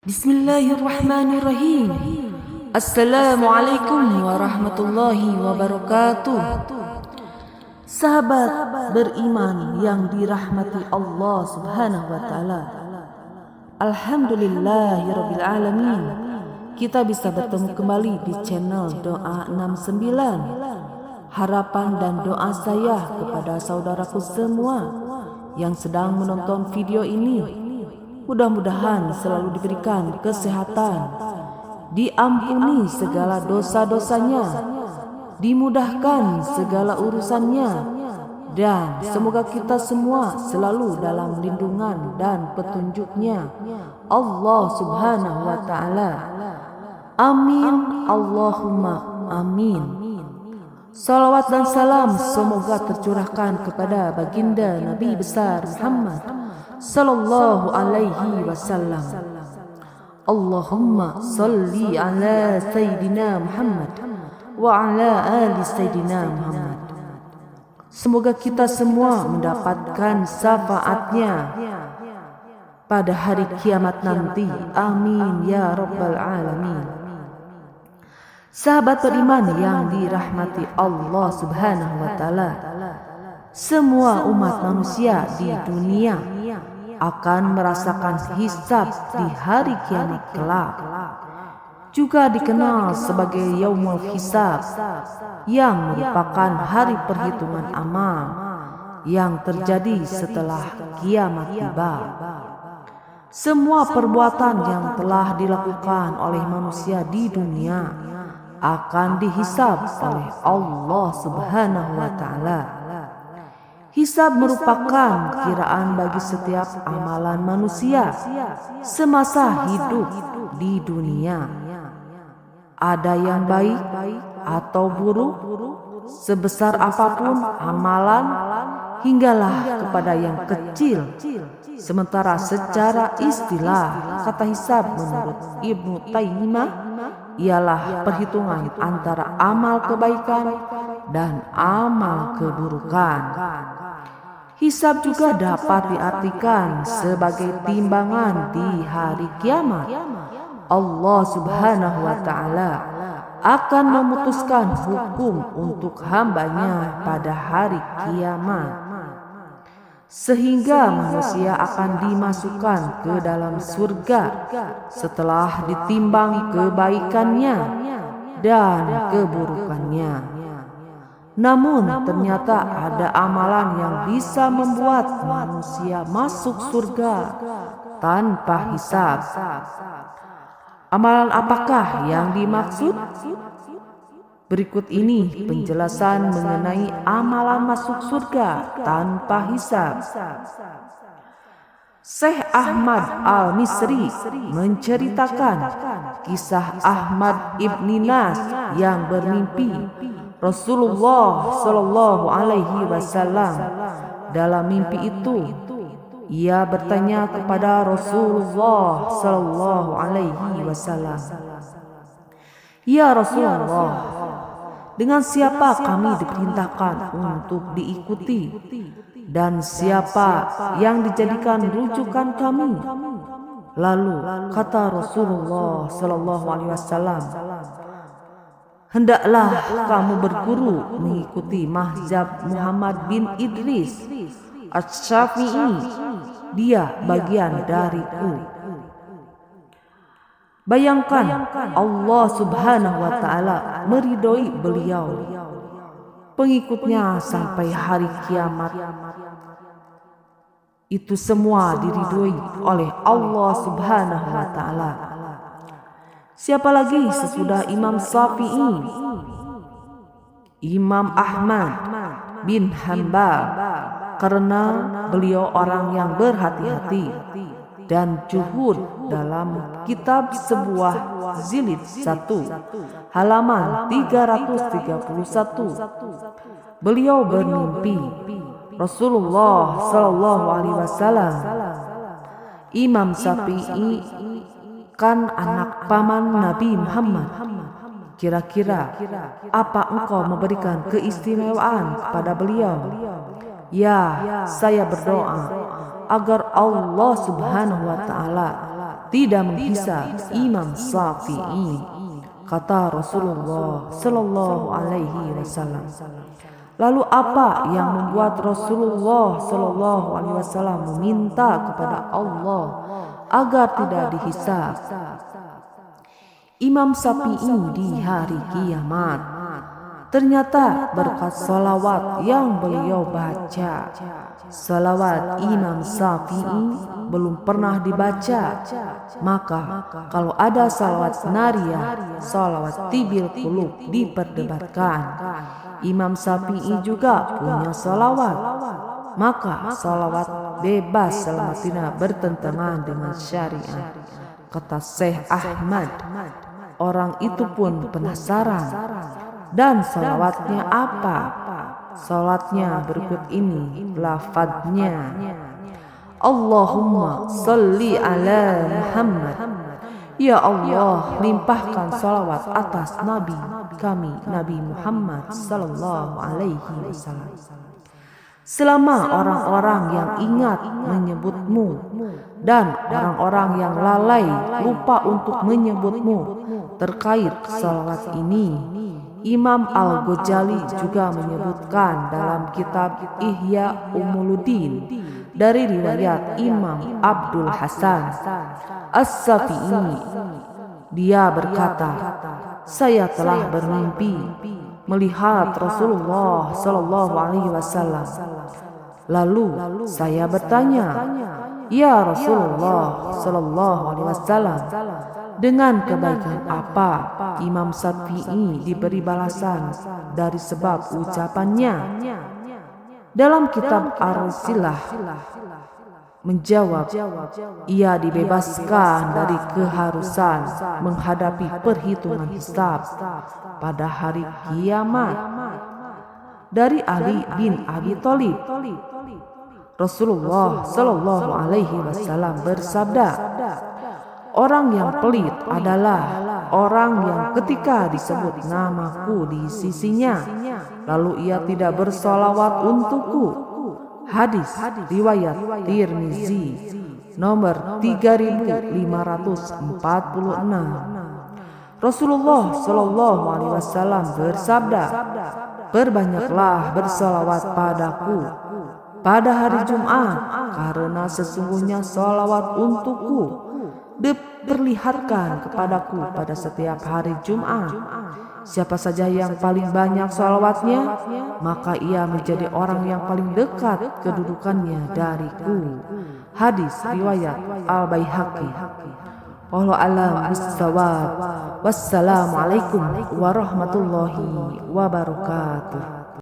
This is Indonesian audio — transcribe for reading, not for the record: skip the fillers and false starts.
Bismillahirrahmanirrahim. Assalamualaikum warahmatullahi wabarakatuh. Sahabat beriman yang dirahmati Allah Subhanahu wa taala. Alhamdulillahirabbil alamin. Kita bisa bertemu kembali di channel Doa 69. Harapan dan doa saya kepada saudaraku semua yang sedang menonton video ini, mudah-mudahan selalu diberikan kesehatan, diampuni segala dosa-dosanya, dimudahkan segala urusannya, dan semoga kita semua selalu dalam lindungan dan petunjuknya Allah Subhanahu wa ta'ala. Amin, Allahumma amin. Salawat dan salam semoga tercurahkan kepada baginda Nabi besar Muhammad sallallahu alaihi wasallam. Allahumma salli ala Sayyidina Muhammad wa ala ali Sayyidina Muhammad. Semoga kita semua mendapatkan syafaatnya pada hari kiamat nanti. Amin ya rabbal alamin. Sahabat beriman yang dirahmati Allah Subhanahu wa ta'ala, semua umat manusia di dunia akan merasakan hisab di hari kiamat kelak, juga dikenal sebagai Yaumul Hisab, yang merupakan hari perhitungan amal yang terjadi setelah kiamat tiba. Semua perbuatan yang telah dilakukan oleh manusia di dunia akan dihisab oleh Allah Subhanahu wa ta'ala. Hisab merupakan kiraan bagi setiap amalan manusia semasa hidup di dunia. Ada yang baik atau buruk, sebesar apapun amalan, hinggalah kepada yang kecil. Sementara secara istilah kata hisab menurut Ibnu Taimiyah ialah perhitungan antara amal kebaikan dan amal keburukan. Hisab juga dapat diartikan sebagai timbangan di hari kiamat. Allah Subhanahu wa ta'ala akan memutuskan hukum untuk hambanya pada hari kiamat, sehingga manusia akan dimasukkan ke dalam surga setelah ditimbang kebaikannya dan keburukannya. Namun ternyata ada amalan yang bisa membuat manusia masuk surga tanpa hisab. Amalan apakah yang dimaksud? Berikut ini penjelasan mengenai amalan masuk surga tanpa hisab. Syekh Ahmad Al-Misri menceritakan kisah Ahmad ibni Nas yang bermimpi Rasulullah sallallahu alaihi wasallam. Dalam mimpi itu, ia bertanya kepada Rasulullah sallallahu alaihi wasallam, "Ya Rasulullah, dengan siapa kami diperintahkan untuk diikuti, dan siapa yang dijadikan rujukan kami?" Lalu kata Rasulullah sallallahu alaihi wasallam, "Hendaklah kamu berguru mengikuti mazhab Muhammad bin Idris Asy-Syafi'i. Dia bagian dariku." Bayangkan Allah Subhanahu wa ta'ala meridhoi beliau, pengikutnya sampai hari kiamat. Itu semua diridhoi oleh Allah Subhanahu wa ta'ala. Siapa lagi sesudah Imam Syafi'i? Imam Ahmad bin Hanbal, karena beliau orang yang berhati-hati dan juhud. Dalam kitab sebuah Zilid 1 halaman 331, beliau bermimpi Rasulullah sallallahu alaihi wasallam, "Imam Syafi'i kan anak paman Nabi Muhammad. Kira-kira apa engkau memberikan keistimewaan kepada beliau?" "Ya, saya berdoa agar Allah Subhanahu wa ta'ala tidak menghisab Imam Syafi'i, kata Rasulullah Sallallahu Alaihi Wasallam. Lalu apa yang membuat Rasulullah Sallallahu Alaihi Wasallam meminta kepada Allah agar tidak dihisab Imam Syafi'i di hari kiamat? Ternyata berkat salawat yang beliau baca. Salawat Imam Syafi'i belum pernah dibaca. Maka kalau ada salawat nariyah, salawat tibil qulub diperdebatkan. Imam Syafi'i juga punya salawat. Maka salawat bebas selama tidak bertentangan dengan syariat. Kata Syekh Ahmad, orang itu pun penasaran. Dan salawatnya apa? Salawatnya berikut ini lafadznya. Allahumma salli ala Muhammad. Ya Allah, limpahkan salawat atas Nabi kami, Nabi Muhammad Sallallahu Alaihi Wasallam. Selama orang-orang yang ingat menyebutmu dan orang-orang yang lalai lupa untuk menyebutmu terkait salawat ini, Imam Al-Ghazali juga menyebutkan dalam kitab Ihya Ulumuddin dari riwayat Imam Abdul Hasan As-Syafi'i. Dia berkata, saya telah bermimpi melihat Rasulullah Sallallahu Alaihi Wasallam. Lalu saya bertanya, ya Rasulullah Sallallahu Alaihi Wasallam, dengan kebaikan apa Imam Syafi'i diberi balasan dari sebab ucapannya? Dalam kitab Ar-Silah menjawab, ia dibebaskan dari keharusan menghadapi perhitungan hisab pada hari kiamat. Dari Ali bin Abi Thalib, Rasulullah Sallallahu Alaihi Wasallam bersabda, orang yang pelit adalah orang yang ketika disebut namaku di sisinya, lalu ia tidak bersolawat untukku. Hadis riwayat Tirmizi nomor 3546. Rasulullah Sallallahu Alaihi Wasallam bersabda, berbanyaklah bersolawat padaku pada hari Jumat, karena sesungguhnya solawat untukku diperlihatkan kepadaku pada setiap hari Jumat. Siapa saja yang paling banyak salawatnya, maka ia menjadi orang yang paling dekat kedudukannya dariku. Hadis riwayat Al-Baihaqi. Wallahu a'lam bishawab. Wassalamualaikum warahmatullahi wabarakatuh.